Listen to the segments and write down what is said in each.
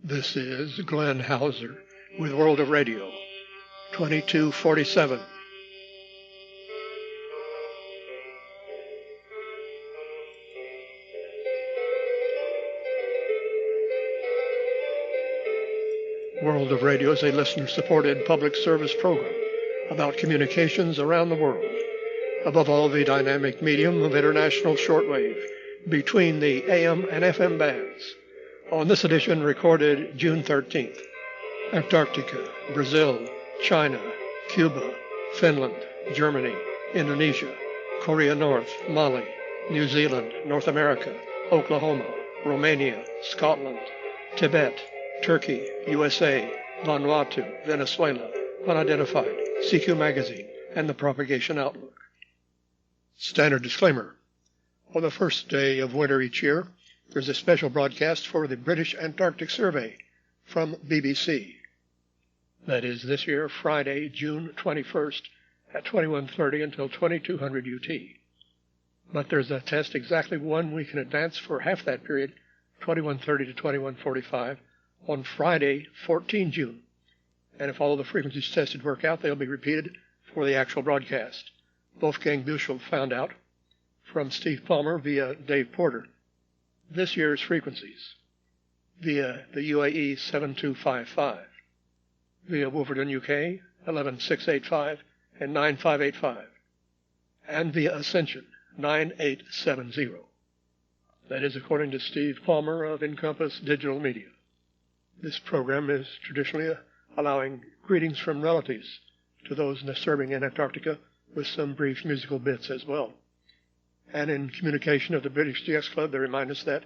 This is Glenn Hauser with World of Radio, 2247. World of Radio is a listener-supported public service program about communications around the world, above all the dynamic medium of international shortwave between the AM and FM bands. On this edition, recorded June 13th, Antarctica, Brazil, China, Cuba, Finland, Germany, Indonesia, Korea North, Mali, New Zealand, North America, Oklahoma, Romania, Scotland, Tibet, Turkey, USA, Vanuatu, Venezuela, Unidentified, CQ Magazine, and the Propagation Outlook. Standard disclaimer. On the first day of winter each year, there's a special broadcast for the British Antarctic Survey from BBC. That is this year, Friday, June 21st at 21:30 until 2200 UT. But there's a test exactly 1 week in advance for half that period, 21:30 to 21:45, on Friday, 14 June. And if all of the frequencies tested work out, they'll be repeated for the actual broadcast. Wolfgang Büchel found out from Steve Palmer via Dave Porter this year's frequencies via the UAE 7255, via Wolverton UK 11685 and 9585, and via Ascension 9870. That is according to Steve Palmer of Encompass Digital Media. This program is traditionally allowing greetings from relatives to those serving in Antarctica, with some brief musical bits as well. And in communication of the British GX Club, they remind us that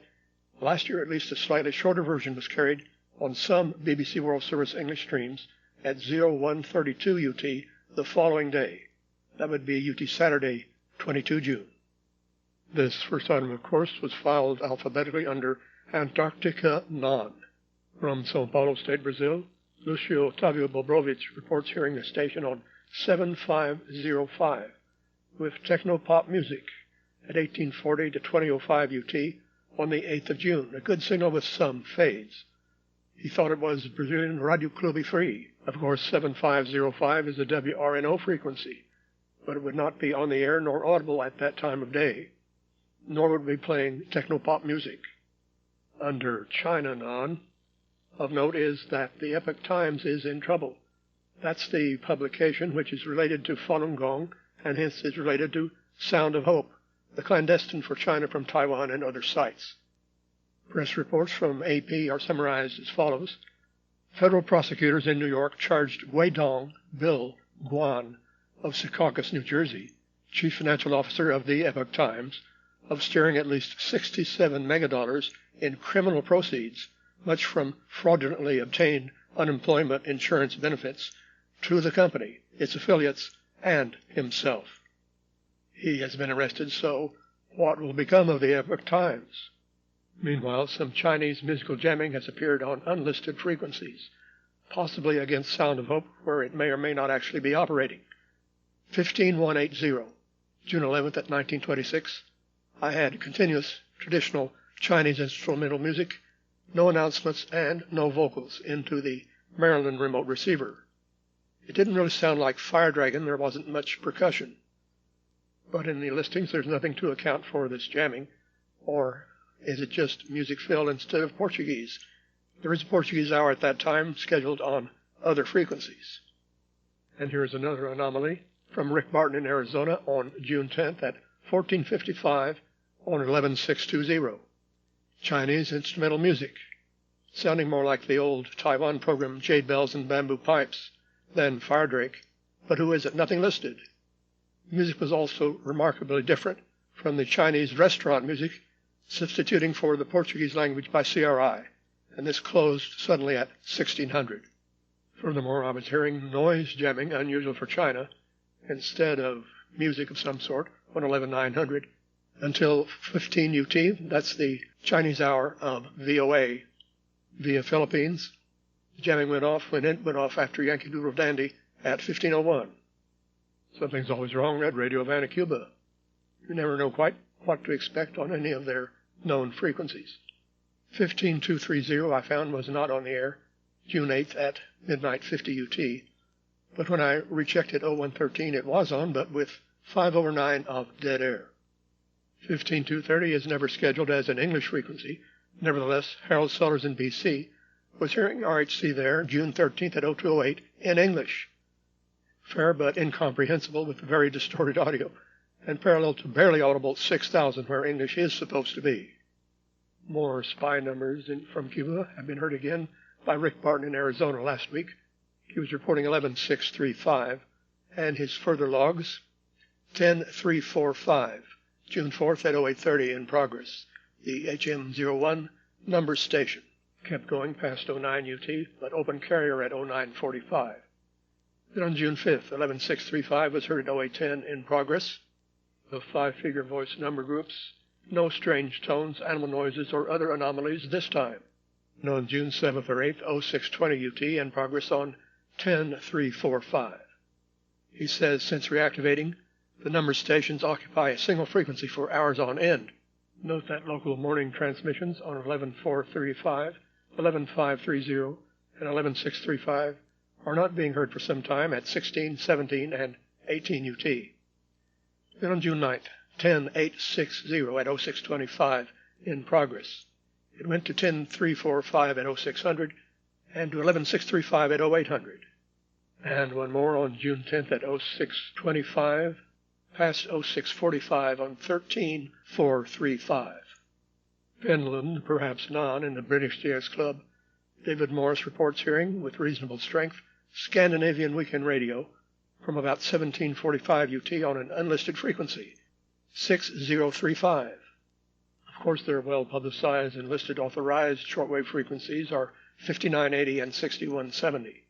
last year at least a slightly shorter version was carried on some BBC World Service English streams at 0132 UT the following day. That would be UT Saturday, 22 June. This first item, of course, was filed alphabetically under Antarctica Non. From São Paulo State, Brazil, Lucio Otávio Bobrovich reports hearing the station on 7505 with techno-pop music at 1840 to 2005 UT on the 8th of June, a good signal with some fades. He thought it was Brazilian Radio Clube Free. Of course, 7505 is a WRNO frequency, but it would not be on the air nor audible at that time of day, nor would we be playing techno-pop music. Under China Non, of note is that the Epoch Times is in trouble. That's the publication which is related to Falun Gong and hence is related to Sound of Hope, the clandestine for China from Taiwan and other sites. Press reports from AP are summarized as follows. Federal prosecutors in New York charged Guidong Bill Guan of Secaucus, New Jersey, chief financial officer of the Epoch Times, of steering at least $67 megadollars in criminal proceeds, much from fraudulently obtained unemployment insurance benefits, to the company, its affiliates, and himself. He has been arrested, so what will become of the Epoch Times? Meanwhile, some Chinese musical jamming has appeared on unlisted frequencies, possibly against Sound of Hope, where it may or may not actually be operating. 15180, June 11th at 1926, I had continuous traditional Chinese instrumental music, no announcements and no vocals into the Maryland remote receiver. It didn't really sound like Fire Dragon. There wasn't much percussion. But in the listings, there's nothing to account for this jamming. Or is it just music filled instead of Portuguese? There is a Portuguese hour at that time scheduled on other frequencies. And here's another anomaly from Rick Martin in Arizona on June 10th at 1455 on 11620. Chinese instrumental music, sounding more like the old Taiwan program Jade Bells and Bamboo Pipes than Fire Drake. But who is it? Nothing listed. Music was also remarkably different from the Chinese restaurant music, substituting for the Portuguese language by CRI, and this closed suddenly at 1600. Furthermore, I was hearing noise jamming, unusual for China, instead of music of some sort on 11900 until 15 UT. That's the Chinese hour of VOA via Philippines. Jamming went off when it went off after Yankee Doodle Dandy at 1501. Something's always wrong at Radio Havana, Cuba. You never know quite what to expect on any of their known frequencies. 15230 I found was not on the air June 8th at midnight 50 UT, but when I rechecked at 0113 it was on, but with 5/9 of dead air. 15230 is never scheduled as an English frequency. Nevertheless, Harold Sellers in BC was hearing RHC there June 13th at 0208 in English. Fair but incomprehensible with very distorted audio, and parallel to barely audible 6000 where English is supposed to be. More spy numbers from Cuba have been heard again by Rick Barton in Arizona last week. He was reporting 11635, and his further logs 10345, June 4th at 0830 in progress. The HM01 number station kept going past 09 UT, but open carrier at 0945. Then on June 5th, 11635 was heard at 0810 in progress. The five-figure voice number groups, no strange tones, animal noises, or other anomalies this time. And on June 7th or 8th, 0620 UT in progress on 10345. He says since reactivating, the number stations occupy a single frequency for hours on end. Note that local morning transmissions on 11435, 11530, and 11635 are not being heard for some time at 16, 17, and 18 UT. Then on June 9th, 10860 at 0625 in progress. It went to 10345 at 0600 and to 11635 at 0800. And one more on June 10th at 0625, past 0645 on 13435. Finland, perhaps none, in the British Jazz Club. David Morris reports hearing, with reasonable strength, Scandinavian Weekend Radio from about 1745 UT on an unlisted frequency, 6035. Of course, their well-publicized and listed authorized shortwave frequencies are 5980 and 6170.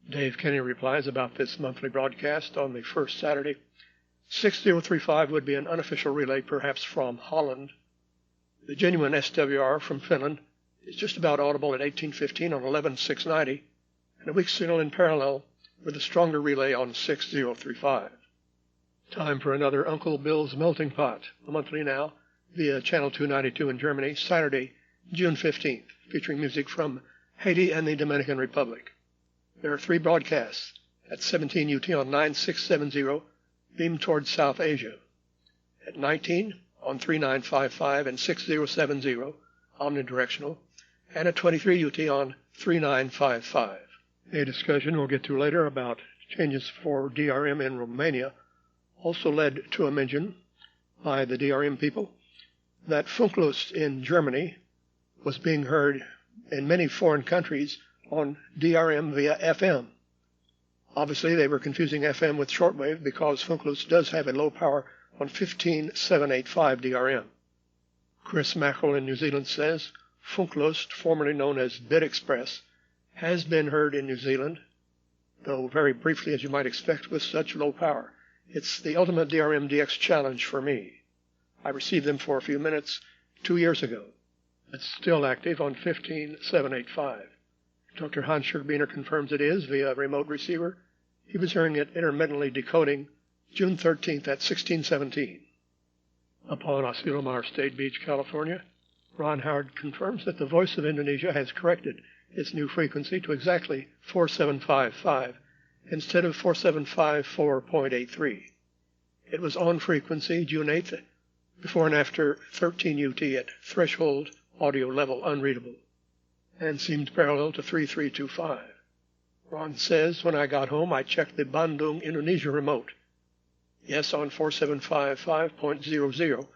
Dave Kenny replies about this monthly broadcast on the first Saturday. 6035 would be an unofficial relay, perhaps from Holland. The genuine SWR from Finland is just about audible at 1815 on 11690, and a weak signal in parallel with a stronger relay on 6035. Time for another Uncle Bill's Melting Pot, a monthly now, via Channel 292 in Germany, Saturday, June 15th, featuring music from Haiti and the Dominican Republic. There are 3 broadcasts at 17 UT on 9670, beamed towards South Asia. At 19 on 3955 and 6070, omnidirectional, and at 23 UT on 3955. A discussion we'll get to later about changes for DRM in Romania also led to a mention by the DRM people that Funklust in Germany was being heard in many foreign countries on DRM via FM. Obviously, they were confusing FM with shortwave because Funklust does have a low power on 15785 DRM. Chris Mackerel in New Zealand says Funklust, formerly known as BitExpress, has been heard in New Zealand, though very briefly as you might expect with such low power. It's the ultimate DRM DX challenge for me. I received them for a few minutes 2 years ago. It's still active on 15785. Dr. Hans Scherbeiner confirms it is via remote receiver. He was hearing it intermittently decoding June 13th at 1617. Upon Asilomar State Beach, California, Ron Howard confirms that the Voice of Indonesia has corrected its new frequency to exactly 4755 instead of 4754.83. It was on frequency June 8th, before and after 13 UT at threshold audio level unreadable, and seemed parallel to 3325. Ron says, when I got home, I checked the Bandung, Indonesia remote. Yes, on 4755.00.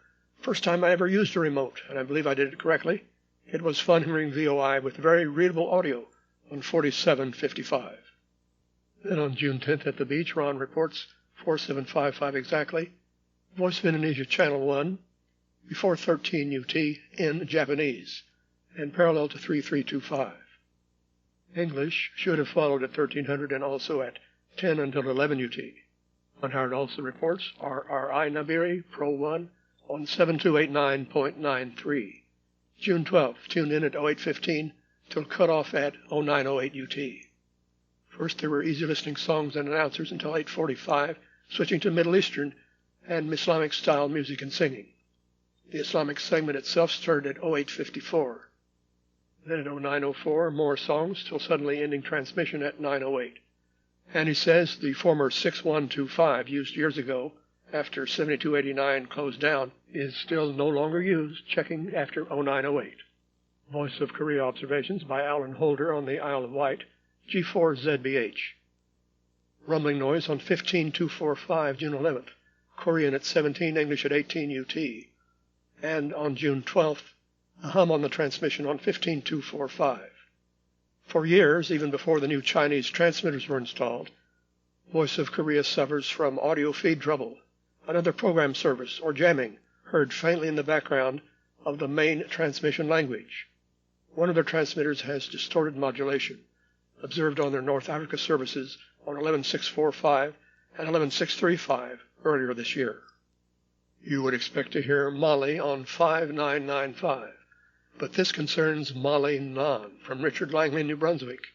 First time I ever used a remote, and I believe I did it correctly. It was fun hearing VOI with very readable audio on 4755. Then on June 10th at the beach, Ron reports 4755 exactly. Voice of Indonesia Channel 1, before 13 UT in Japanese, and parallel to 3325. English should have followed at 1300 and also at 10 until 11 UT. Ron Howard also reports RRI Nabiri Pro 1 on 7289.93. June 12th, tuned in at 0815 till cut off at 0908 UT. First there were easy listening songs and announcers until 8:45, switching to Middle Eastern and Islamic style music and singing. The Islamic segment itself started at 0854. Then at 0904, more songs, till suddenly ending transmission at 908. And he says the former 6125 used years ago after 7289 closed down is still no longer used, checking after 0908. Voice of Korea observations by Alan Holder on the Isle of Wight, G4ZBH. Rumbling noise on 15245 June 11th, Korean at 17, English at 18 UT. And on June 12th, a hum on the transmission on 15245. For years, even before the new Chinese transmitters were installed, Voice of Korea suffers from audio feed trouble, another program service or jamming heard faintly in the background of the main transmission language. One of their transmitters has distorted modulation, observed on their North Africa services on 11645 and 11635 earlier this year. You would expect to hear Molly on 5995, but this concerns Molly Nan from Richard Langley, New Brunswick.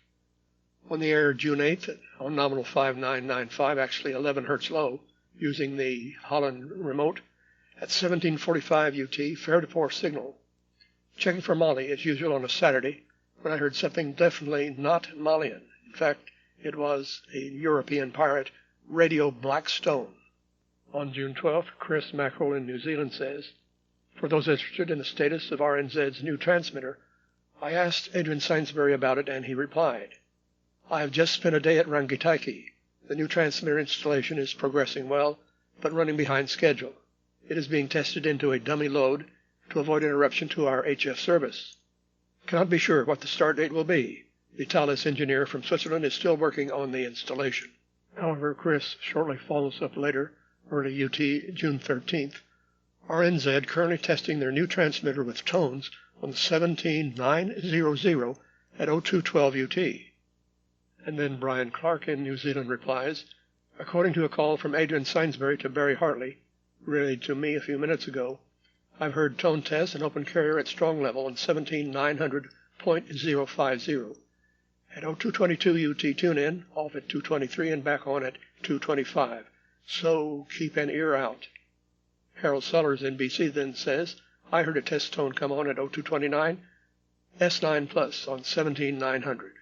On the air June 8th on nominal 5995, actually 11 Hz low, using the Holland remote at 1745 UT, fair to poor signal. Checking for Molly as usual on a Saturday when I heard something definitely not Malian. In fact, it was a European pirate, Radio Blackstone. On June 12th, Chris Mackerel in New Zealand says, for those interested in the status of RNZ's new transmitter, I asked Adrian Sainsbury about it and he replied, I have just spent a day at Rangitaiki. The new transmitter installation is progressing well, but running behind schedule. It is being tested into a dummy load to avoid interruption to our HF service. Cannot be sure what the start date will be. The Thales engineer from Switzerland is still working on the installation. However, Chris shortly follows up later, early UT, June 13th. RNZ currently testing their new transmitter with tones on 17900 at 0212 UT. And then Brian Clark in New Zealand replies, according to a call from Adrian Sainsbury to Barry Hartley, relayed to me a few minutes ago, I've heard tone tests and open carrier at strong level on 17900.050. At 0222 UT tune in, off at 223 and back on at 225. So keep an ear out. Harold Sellers in BC then says, I heard a test tone come on at 0229, S9 plus on 17900.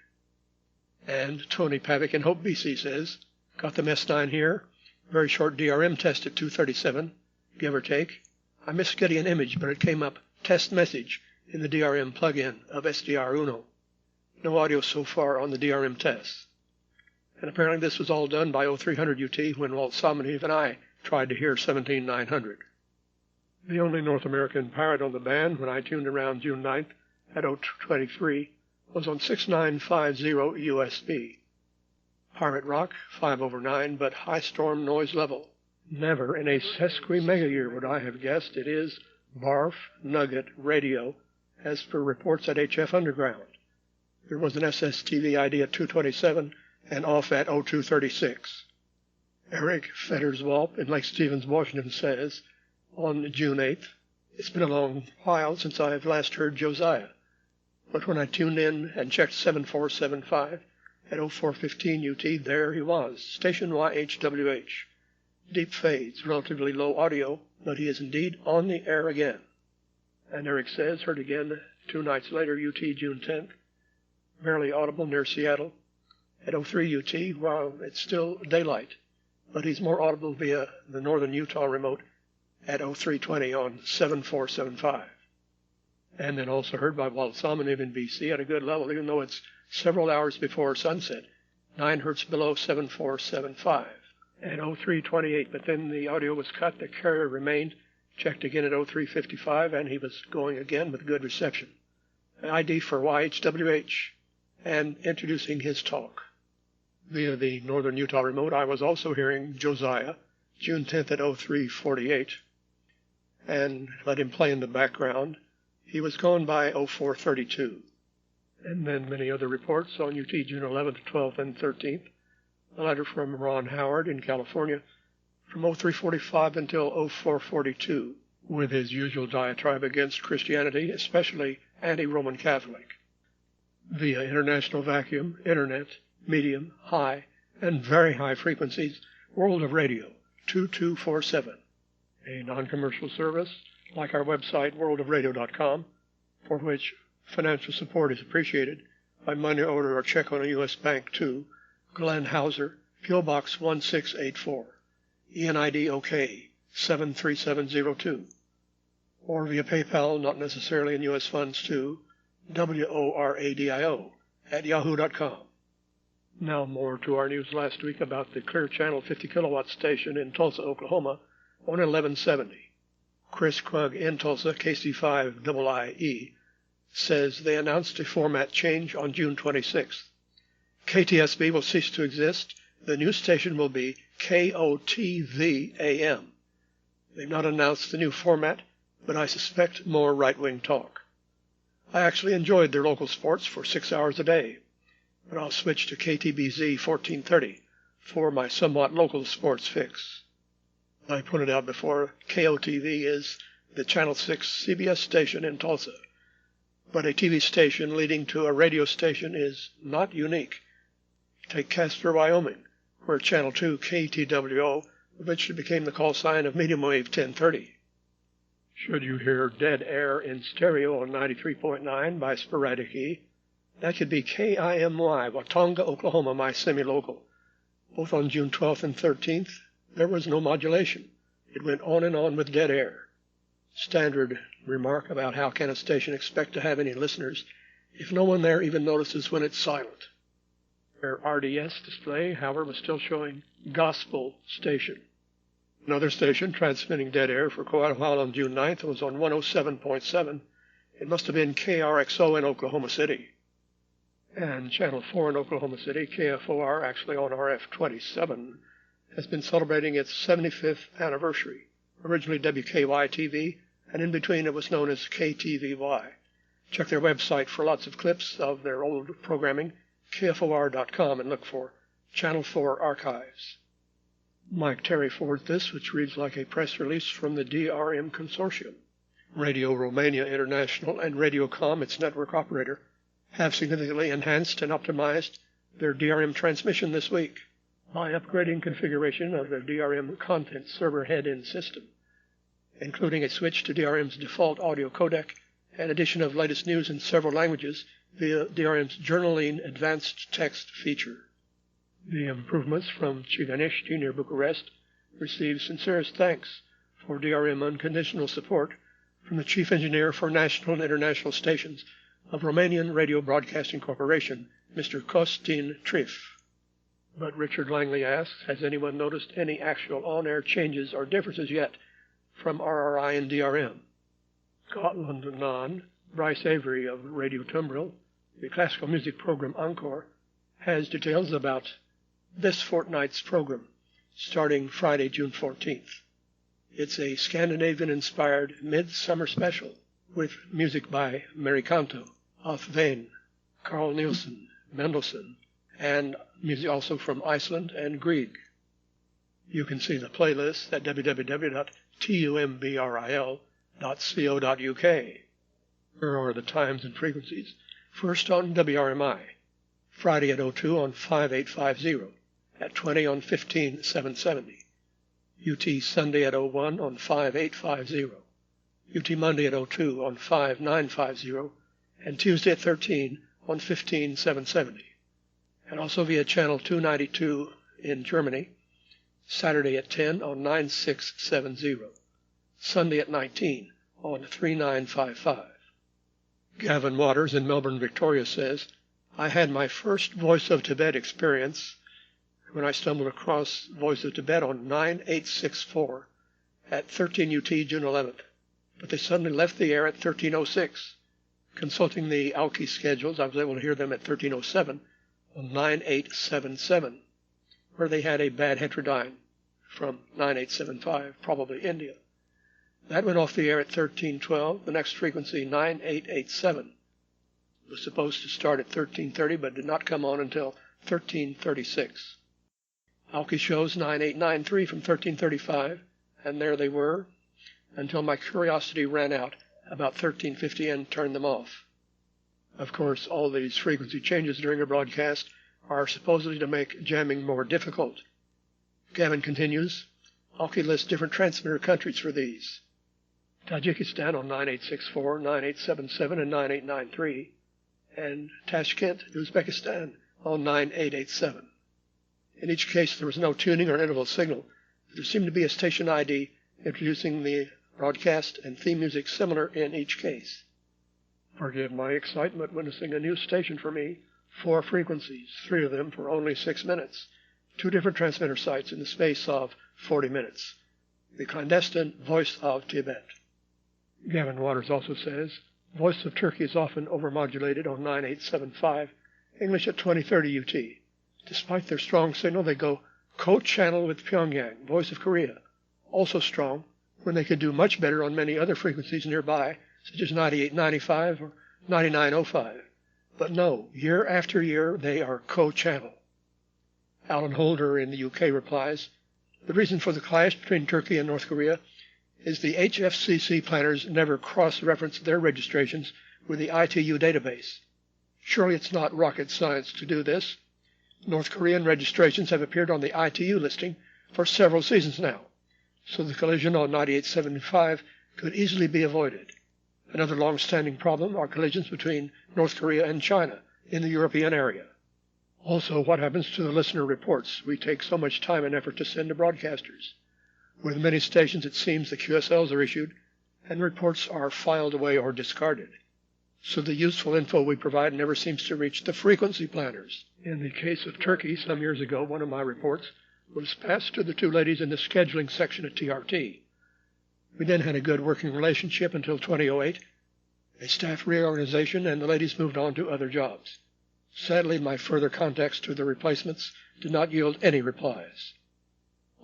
And Tony Pavick in Hope, BC says, got the S9 here, very short DRM test at 237, give or take. I missed getting an image, but it came up test message in the DRM plug-in of SDR Uno. No audio so far on the DRM tests. And apparently this was all done by 0300 UT when Walt Sommonheave and I tried to hear 17900. The only North American pirate on the band when I tuned around June 9th at 0223 was on 6950 USB. Pirate rock, 5/9, but high storm noise level. Never in a sesqui-mega year would I have guessed it is Barf Nugget Radio, as per reports at HF Underground. There was an SSTV ID at 227 and off at 0236. Eric Fedderswalp in Lake Stevens, Washington says, on June 8th, it's been a long while since I've last heard Josiah, but when I tuned in and checked 7475 at 0415 UT, there he was, station YHWH. Deep fades, relatively low audio, but he is indeed on the air again. And Eric says, heard again 2 nights later, UT June 10th, barely audible near Seattle, at 03 UT while it's still daylight, but he's more audible via the northern Utah remote at 0320 on 7475. And then also heard by Walt Sommonheave in BC at a good level, even though it's several hours before sunset, 9 Hz below 7475. At 0328, but then the audio was cut, the carrier remained, checked again at 0355, and he was going again with good reception. An ID for YHWH, and introducing his talk. Via the northern Utah remote, I was also hearing Josiah, June 10th at 0348, and let him play in the background. He was going by 0432. And then many other reports on UT June 11th, 12th, and 13th. A letter from Ron Howard in California from 0345 until 0442, with his usual diatribe against Christianity, especially anti-Roman Catholic. Via international vacuum, internet, medium, high, and very high frequencies, World of Radio, 2247, a non-commercial service like our website, worldofradio.com, for which Financial support is appreciated by money order or check on a U.S. bank to Glenn Hauser, P.O. Box 1684, ENID OK 73702, or via PayPal, not necessarily in U.S. funds, to WORADIO@yahoo.com. Now more to our news last week about the Clear Channel 50 kilowatt station in Tulsa, Oklahoma on 1170. Chris Krug in Tulsa, KC5IIE, says they announced a format change on June 26th. KTSB will cease to exist. The new station will be KOTV-AM. They've not announced the new format, but I suspect more right-wing talk. I actually enjoyed their local sports for 6 hours a day, but I'll switch to KTBZ 1430 for my somewhat local sports fix. I pointed out before, KOTV is the Channel 6 CBS station in Tulsa, but a TV station leading to a radio station is not unique. Take Casper, Wyoming, where Channel 2 KTWO eventually became the call sign of medium wave 1030. Should you hear dead air in stereo on 93.9 by Sporadic E, that could be KIMY, Watonga, Oklahoma, my semi-local. Both on June 12th and 13th, there was no modulation. It went on and on with dead air. Standard remark about how can a station expect to have any listeners if no one there even notices when it's silent. Their RDS display, however, was still showing Gospel Station. Another station transmitting dead air for quite a while on June 9th was on 107.7. It must have been KRXO in Oklahoma City. And Channel 4 in Oklahoma City, KFOR, actually on RF27, has been celebrating its 75th anniversary. Originally WKY-TV, and in between it was known as KTVY. Check their website for lots of clips of their old programming, KFOR.com, and look for Channel 4 Archives. Mike Terry forwards this, which reads like a press release from the DRM Consortium. Radio Romania International and Radiocom, its network operator, have significantly enhanced and optimized their DRM transmission this week by upgrading configuration of their DRM content server head-end system, including a switch to DRM's default audio codec and addition of latest news in several languages via DRM's Journaling Advanced Text feature. The improvements from Ciganești near Bucharest received sincerest thanks for DRM unconditional support from the Chief Engineer for National and International Stations of Romanian Radio Broadcasting Corporation, Mr. Costin Trif. But Richard Langley asks, has anyone noticed any actual on-air changes or differences yet from RRI and DRM? Scotland Non, Bryce Avery of Radio Tumbril, the classical music program Encore, has details about this fortnight's program, starting Friday, June 14th. It's a Scandinavian-inspired midsummer special with music by Mary Canto, Alf Veen, Carl Nielsen, Mendelssohn, and music also from Iceland and Grieg. You can see the playlist at www.tumbril.co.uk. Here are the times and frequencies. First on WRMI, Friday at 02 on 5850, at 20 on 15770. UT Sunday at 01 on 5850. UT Monday at 02 on 5950, and Tuesday at 13 on 15770. And also via channel 292 in Germany, Saturday at 10 on 9670, Sunday at 19 on 3955. Gavin Waters in Melbourne, Victoria says, I had my first Voice of Tibet experience when I stumbled across Voice of Tibet on 9864 at 13 UT June 11th, but they suddenly left the air at 1306. Consulting the Alki schedules, I was able to hear them at 1307 on 9877, where they had a bad heterodyne from 9875, probably India. That went off the air at 1312. The next frequency, 9887, was supposed to start at 1330, but did not come on until 1336. Alki shows 9893 from 1335, and there they were until my curiosity ran out about 1350 and turned them off. Of course, all these frequency changes during a broadcast are supposedly to make jamming more difficult. Gavin continues, Alki lists different transmitter countries for these. Tajikistan on 9864, 9877, and 9893, and Tashkent, Uzbekistan on 9887. In each case, there was no tuning or interval signal. There seemed to be a station ID introducing the broadcast and theme music similar in each case. Forgive my excitement witnessing a new station for me. 4 frequencies, 3 of them for only 6 minutes. 2 different transmitter sites in the space of 40 minutes. The clandestine Voice of Tibet. Gavin Waters also says, Voice of Turkey is often overmodulated on 9875, English at 2030 UT. Despite their strong signal, they go co-channel with Pyongyang, Voice of Korea, also strong, when they could do much better on many other frequencies nearby, such as 9895 or 9905. But no, year after year, they are co-channel. Alan Holder in the UK replies, the reason for the clash between Turkey and North Korea is the HFCC planners never cross-reference their registrations with the ITU database. Surely it's not rocket science to do this. North Korean registrations have appeared on the ITU listing for several seasons now, so the collision on 9875 could easily be avoided. Another long-standing problem are collisions between North Korea and China in the European area. Also, what happens to the listener reports we take so much time and effort to send to broadcasters? With many stations, it seems the QSLs are issued, and reports are filed away or discarded. So the useful info we provide never seems to reach the frequency planners. In the case of Turkey, some years ago, one of my reports was passed to the 2 ladies in the scheduling section at TRT. We then had a good working relationship until 2008, a staff reorganization, and the ladies moved on to other jobs. Sadly, my further contacts to the replacements did not yield any replies.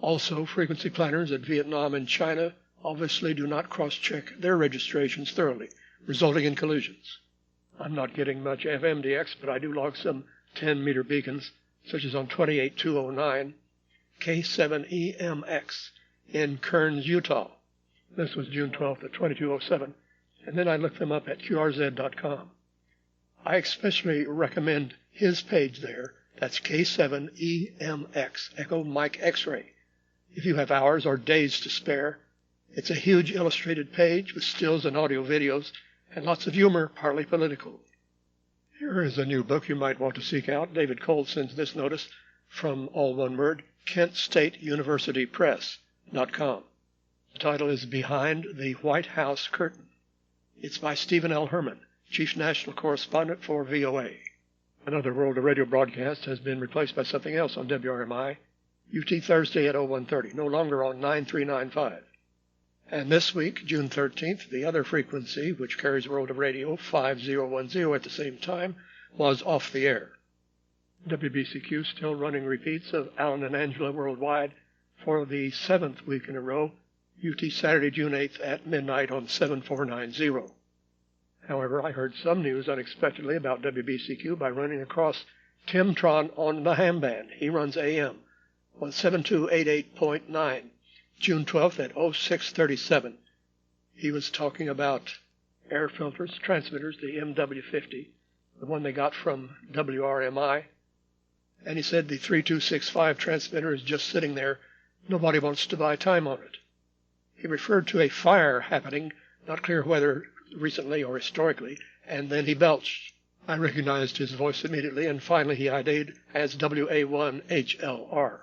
Also, frequency planners at Vietnam and China obviously do not cross-check their registrations thoroughly, resulting in collisions. I'm not getting much FMDX, but I do log some 10-meter beacons, such as on 28209, K7EMX in Kearns, Utah. This was June 12th at 2207, and then I looked them up at qrz.com. I especially recommend his page there. That's K7EMX, Echo Mike X-Ray. If you have hours or days to spare, it's a huge illustrated page with stills and audio videos and lots of humor, partly political. Here is a new book you might want to seek out. David Cole sends this notice from, all one word, KentStateUniversityPress.com. The title is Behind the White House Curtain. It's by Stephen L. Herman, Chief National Correspondent for VOA. Another World of Radio broadcast has been replaced by something else on WRMI, UT Thursday at 0130, no longer on 9395. And this week, June 13th, the other frequency, which carries World of Radio 5010 at the same time, was off the air. WBCQ still running repeats of Alan and Angela Worldwide for the 7th week in a row, UT Saturday, June 8th at midnight on 7490. However, I heard some news unexpectedly about WBCQ by running across Tim Tron on the ham band. He runs AM on 7288.9, June 12th at 0637. He was talking about air filters, transmitters, the MW50, the one they got from WRMI. And he said the 3265 transmitter is just sitting there. Nobody wants to buy time on it. He referred to a fire happening, not clear whether recently or historically, and then he belched. I recognized his voice immediately, and finally he ID'd as WA1HLR.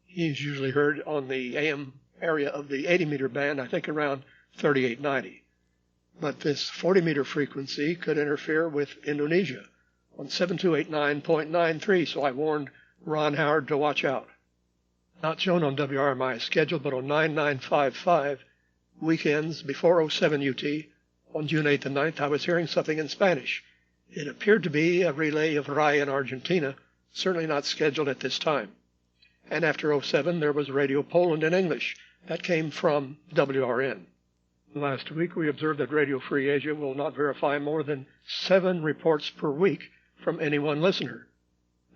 He's usually heard on the AM area of the 80-meter band, I think around 3890. But this 40-meter frequency could interfere with Indonesia on 7289.93, so I warned Ron Howard to watch out. Not shown on WRMI's schedule, but on 9955, weekends before 07 UT, on June 8th and 9th, I was hearing something in Spanish. It appeared to be a relay of RAI in Argentina, certainly not scheduled at this time. And after 07, there was Radio Poland in English. That came from WRN. Last week, we observed that Radio Free Asia will not verify more than 7 reports per week from any one listener.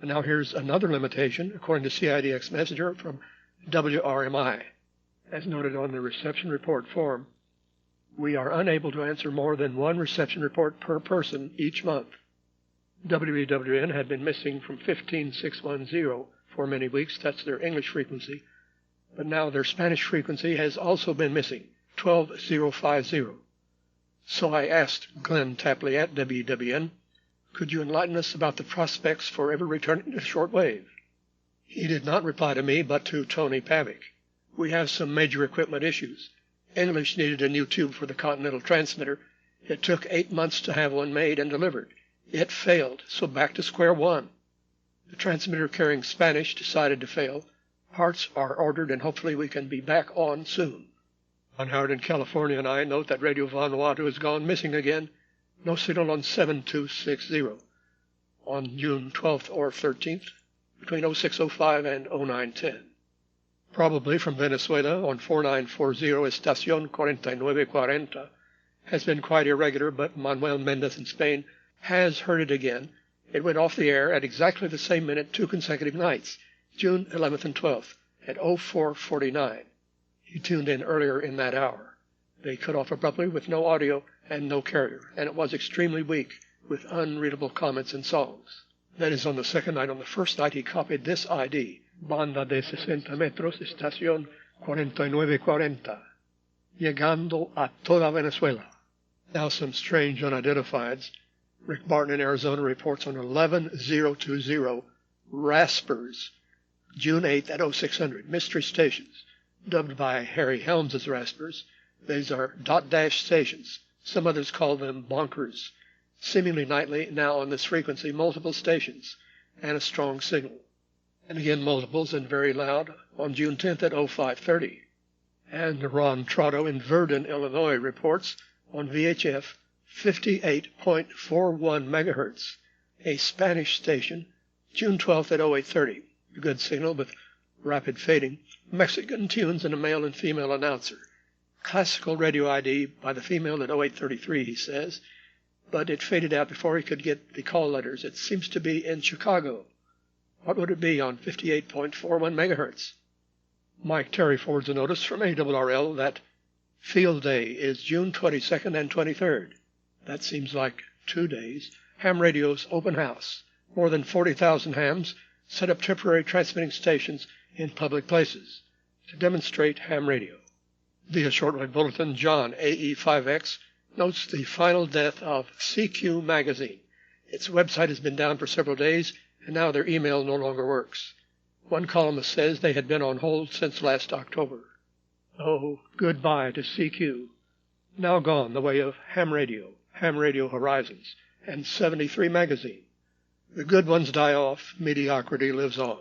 And now here's another limitation, according to CIDX Messenger from WRMI. As noted on the reception report form, we are unable to answer more than 1 reception report per person each month. WEWN had been missing from 15610 for many weeks. That's their English frequency. But now their Spanish frequency has also been missing, 12050. So I asked Glenn Tapley at WWN, could you enlighten us about the prospects for ever returning to shortwave? He did not reply to me, but to Tony Pavick. We have some major equipment issues. English needed a new tube for the Continental transmitter. It took 8 months to have one made and delivered. It failed, so back to square one. The transmitter carrying Spanish decided to fail. Parts are ordered, and hopefully we can be back on soon. Von Howard in California and I note that Radio Vanuatu has gone missing again. No signal on 7260 on June 12th or 13th between 0605 and 0910. Probably from Venezuela on 4940 Estación 4940 has been quite irregular, but Manuel Mendez in Spain has heard it again. It went off the air at exactly the same minute 2 consecutive nights, June 11th and 12th at 0449. He tuned in earlier in that hour. They cut off abruptly with no audio and no carrier, and it was extremely weak with unreadable comments and songs. That is on the second night. On the first night he copied this ID, Banda de 60 metros, Estación 4940, llegando a toda Venezuela. Now some strange unidentifieds. Rick Barton in Arizona reports on 11020 Raspers, June 8th at 0600, mystery stations, dubbed by Harry Helms as Raspers. These are dot-dash stations. Some others call them bonkers. Seemingly nightly, now on this frequency, multiple stations and a strong signal. And again multiples and very loud on June 10th at 0530. And Ron Trotto in Verdun, Illinois reports on VHF 58.41 megahertz, a Spanish station, June 12th at 0830. A good signal with rapid fading, Mexican tunes and a male and female announcer. Classical radio ID by the female at 0833, he says, but it faded out before he could get the call letters. It seems to be in Chicago. What would it be on 58.41 megahertz? Mike Terry forwards a notice from ARRL that field day is June 22nd and 23rd. That seems like 2 days. Ham Radio's open house. More than 40,000 hams set up temporary transmitting stations in public places to demonstrate ham radio. Via shortwave bulletin, John, AE5X, notes the final death of CQ magazine. Its website has been down for several days, and now their email no longer works. One columnist says they had been on hold since last October. Oh, goodbye to CQ. Now gone the way of Ham Radio Horizons, and 73 magazine. The good ones die off, mediocrity lives on.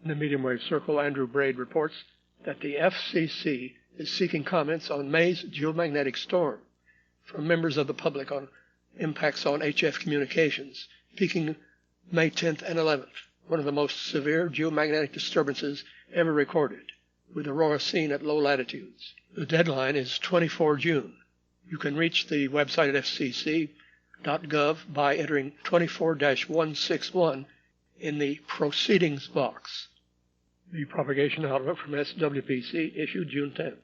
In the medium wave circle, Andrew Braid reports that the FCC is seeking comments on May's geomagnetic storm from members of the public on impacts on HF communications, peaking May 10th and 11th, one of the most severe geomagnetic disturbances ever recorded, with aurora seen at low latitudes. The deadline is 24 June. You can reach the website at fcc.gov by entering 24-161 in the Proceedings box. The propagation outlook from SWPC issued June 10th.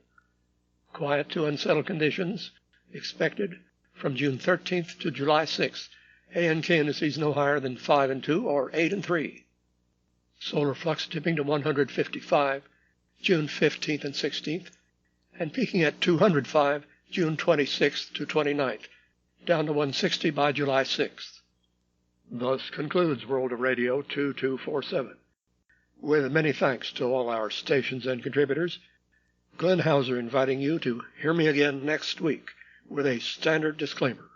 Quiet to unsettled conditions expected from June 13th to July 6th. ANK indices no higher than 5 and 2 or 8 and 3. Solar flux dipping to 155 June 15th and 16th, and peaking at 205 June 26th to 29th, down to 160 by July 6th. Thus concludes World of Radio 2247. With many thanks to all our stations and contributors, Glenn Hauser inviting you to hear me again next week with a standard disclaimer.